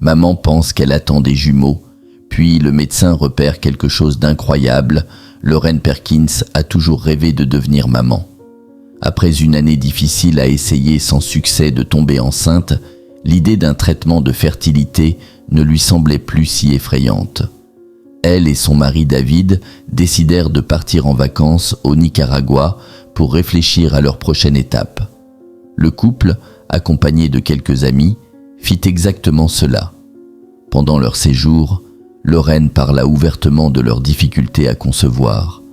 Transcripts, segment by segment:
Maman pense qu'elle attend des jumeaux, puis le médecin repère quelque chose d'incroyable. Lorraine Perkins a toujours rêvé de devenir maman. Après une année difficile à essayer sans succès de tomber enceinte, l'idée d'un traitement de fertilité ne lui semblait plus si effrayante. Elle et son mari David décidèrent de partir en vacances au Nicaragua pour réfléchir à leur prochaine étape. Le couple, accompagné de quelques amis, fit exactement cela. Pendant leur séjour, Lorraine parla ouvertement de leurs difficultés à concevoir.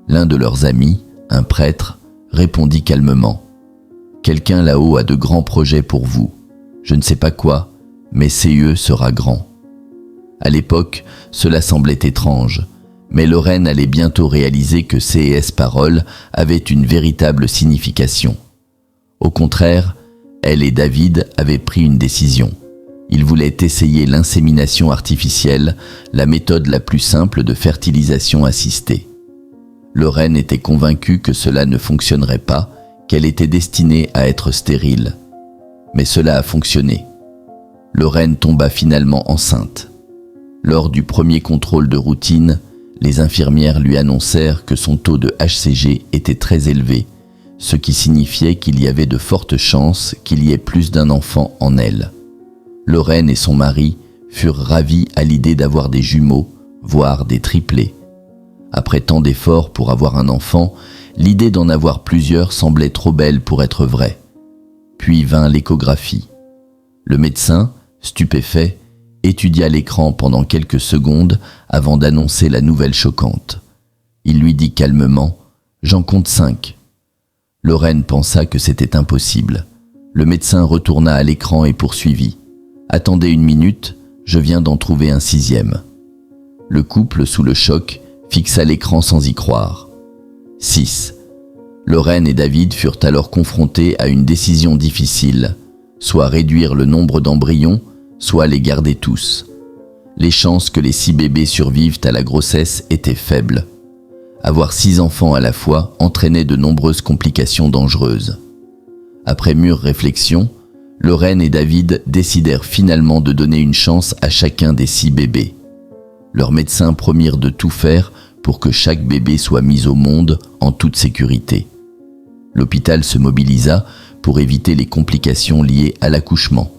L'un de leurs amis, un prêtre, répondit calmement « Quelqu'un là-haut a de grands projets pour vous. Je ne sais pas quoi, mais CE sera grand. » À l'époque, cela semblait étrange, mais Lorraine allait bientôt réaliser que ces paroles avaient une véritable signification. Au contraire, elle et David avaient pris une décision. Ils voulaient essayer l'insémination artificielle, la méthode la plus simple de fertilisation assistée. Lorraine était convaincue que cela ne fonctionnerait pas, qu'elle était destinée à être stérile. Mais cela a fonctionné. Lorraine tomba finalement enceinte. Lors du premier contrôle de routine, les infirmières lui annoncèrent que son taux de HCG était très élevé, ce qui signifiait qu'il y avait de fortes chances qu'il y ait plus d'un enfant en elle. Lorraine et son mari furent ravis à l'idée d'avoir des jumeaux, voire des triplés. Après tant d'efforts pour avoir un enfant, l'idée d'en avoir plusieurs semblait trop belle pour être vraie. Puis vint l'échographie. Le médecin, stupéfait, étudia l'écran pendant quelques secondes avant d'annoncer la nouvelle choquante. Il lui dit calmement « J'en compte 5 ». Lorraine pensa que c'était impossible. Le médecin retourna à l'écran et poursuivit « Attendez une minute, je viens d'en trouver un 6e ». Le couple, sous le choc, fixa l'écran sans y croire. 6. Lorraine et David furent alors confrontés à une décision difficile, soit réduire le nombre d'embryons, soit les garder tous. Les chances que les 6 bébés survivent à la grossesse étaient faibles. Avoir 6 enfants à la fois entraînait de nombreuses complications dangereuses. Après mûre réflexion, Lorraine et David décidèrent finalement de donner une chance à chacun des 6 bébés. Leurs médecins promirent de tout faire pour que chaque bébé soit mis au monde en toute sécurité. L'hôpital se mobilisa pour éviter les complications liées à l'accouchement.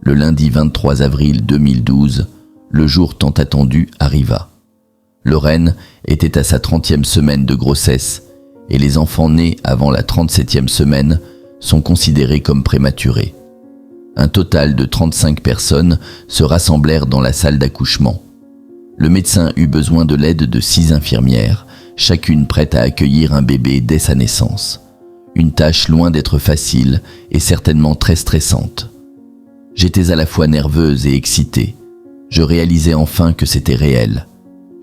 Le lundi 23 avril 2012, le jour tant attendu arriva. Lorraine était à sa 30e semaine de grossesse et les enfants nés avant la 37e semaine sont considérés comme prématurés. Un total de 35 personnes se rassemblèrent dans la salle d'accouchement. Le médecin eut besoin de l'aide de 6 infirmières, chacune prête à accueillir un bébé dès sa naissance. Une tâche loin d'être facile et certainement très stressante. J'étais à la fois nerveuse et excitée. Je réalisais enfin que c'était réel.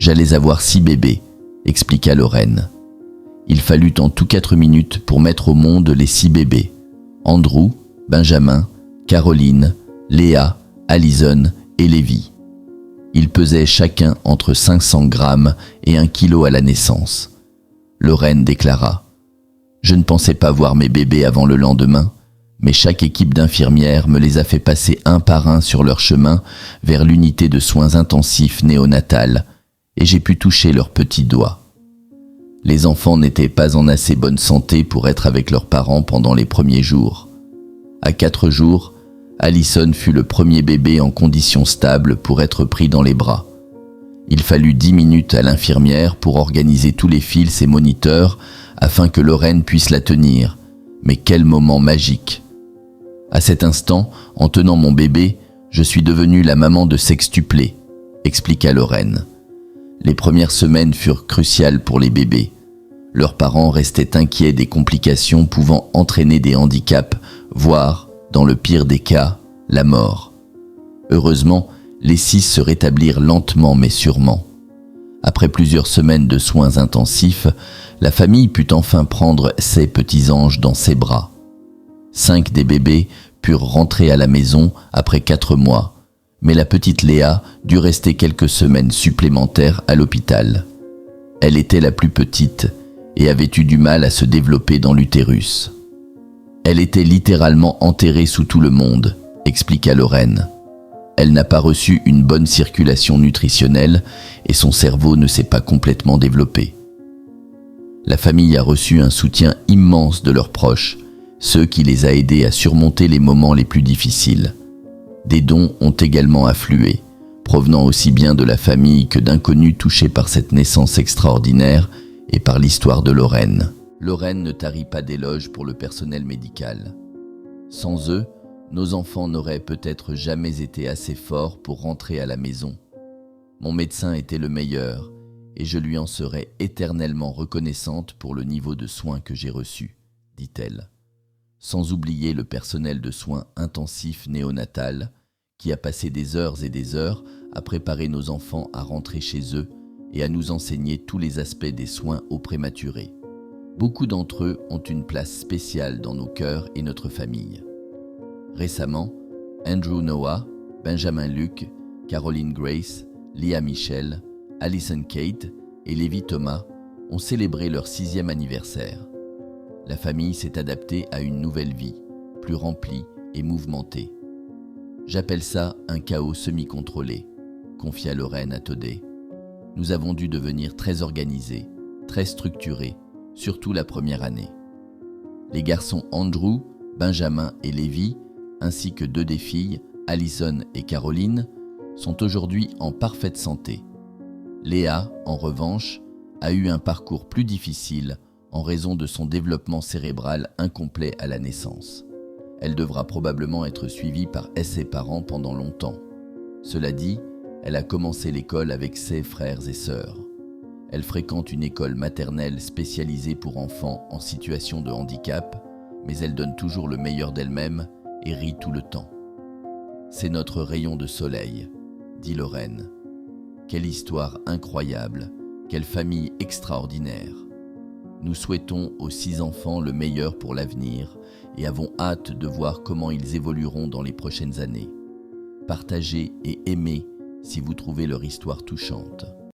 J'allais avoir 6 bébés, expliqua Lorraine. Il fallut en tout 4 minutes pour mettre au monde les 6 bébés. Andrew, Benjamin, Caroline, Léa, Alison et Lévi. Ils pesaient chacun entre 500 grammes et 1 kilo à la naissance. Lorraine déclara « Je ne pensais pas voir mes bébés avant le lendemain, mais chaque équipe d'infirmières me les a fait passer un par un sur leur chemin vers l'unité de soins intensifs néonatales et j'ai pu toucher leurs petits doigts. Les enfants n'étaient pas en assez bonne santé pour être avec leurs parents pendant les premiers jours. À 4 jours, Alison fut le premier bébé en conditions stables pour être pris dans les bras. Il fallut 10 minutes à l'infirmière pour organiser tous les fils et moniteurs afin que Lorraine puisse la tenir. Mais quel moment magique! À cet instant, en tenant mon bébé, je suis devenue la maman de sextuplés, expliqua Lorraine. Les premières semaines furent cruciales pour les bébés. Leurs parents restaient inquiets des complications pouvant entraîner des handicaps, voire, dans le pire des cas, la mort. Heureusement, les 6 se rétablirent lentement mais sûrement. Après plusieurs semaines de soins intensifs, la famille put enfin prendre ses petits anges dans ses bras. 5 des bébés purent rentrer à la maison après 4 mois, mais la petite Léa dut rester quelques semaines supplémentaires à l'hôpital. Elle était la plus petite et avait eu du mal à se développer dans l'utérus. Elle était littéralement enterrée sous tout le monde, expliqua Lorraine. Elle n'a pas reçu une bonne circulation nutritionnelle et son cerveau ne s'est pas complètement développé. La famille a reçu un soutien immense de leurs proches, ceux qui les a aidés à surmonter les moments les plus difficiles. Des dons ont également afflué, provenant aussi bien de la famille que d'inconnus touchés par cette naissance extraordinaire et par l'histoire de Lorraine. Lorraine ne tarit pas d'éloges pour le personnel médical. Sans eux, nos enfants n'auraient peut-être jamais été assez forts pour rentrer à la maison. Mon médecin était le meilleur et je lui en serai éternellement reconnaissante pour le niveau de soins que j'ai reçu, dit-elle. Sans oublier le personnel de soins intensifs néonatal qui a passé des heures et des heures à préparer nos enfants à rentrer chez eux et à nous enseigner tous les aspects des soins aux prématurés. Beaucoup d'entre eux ont une place spéciale dans nos cœurs et notre famille. Récemment, Andrew Noah, Benjamin Luc, Caroline Grace, Leah Michel, Alison Kate et Lévi Thomas ont célébré leur 6e anniversaire. La famille s'est adaptée à une nouvelle vie, plus remplie et mouvementée. J'appelle ça un chaos semi-contrôlé, confia Lorraine à Today. Nous avons dû devenir très organisés, très structurés, surtout la première année. Les garçons Andrew, Benjamin et Lévi, ainsi que 2 des filles, Alison et Caroline, sont aujourd'hui en parfaite santé. Léa, en revanche, a eu un parcours plus difficile en raison de son développement cérébral incomplet à la naissance. Elle devra probablement être suivie par ses parents pendant longtemps. Cela dit, elle a commencé l'école avec ses frères et sœurs. Elle fréquente une école maternelle spécialisée pour enfants en situation de handicap, mais elle donne toujours le meilleur d'elle-même et rit tout le temps. C'est notre rayon de soleil, dit Lorraine. Quelle histoire incroyable, quelle famille extraordinaire. Nous souhaitons aux 6 enfants le meilleur pour l'avenir et avons hâte de voir comment ils évolueront dans les prochaines années. Partagez et aimez si vous trouvez leur histoire touchante.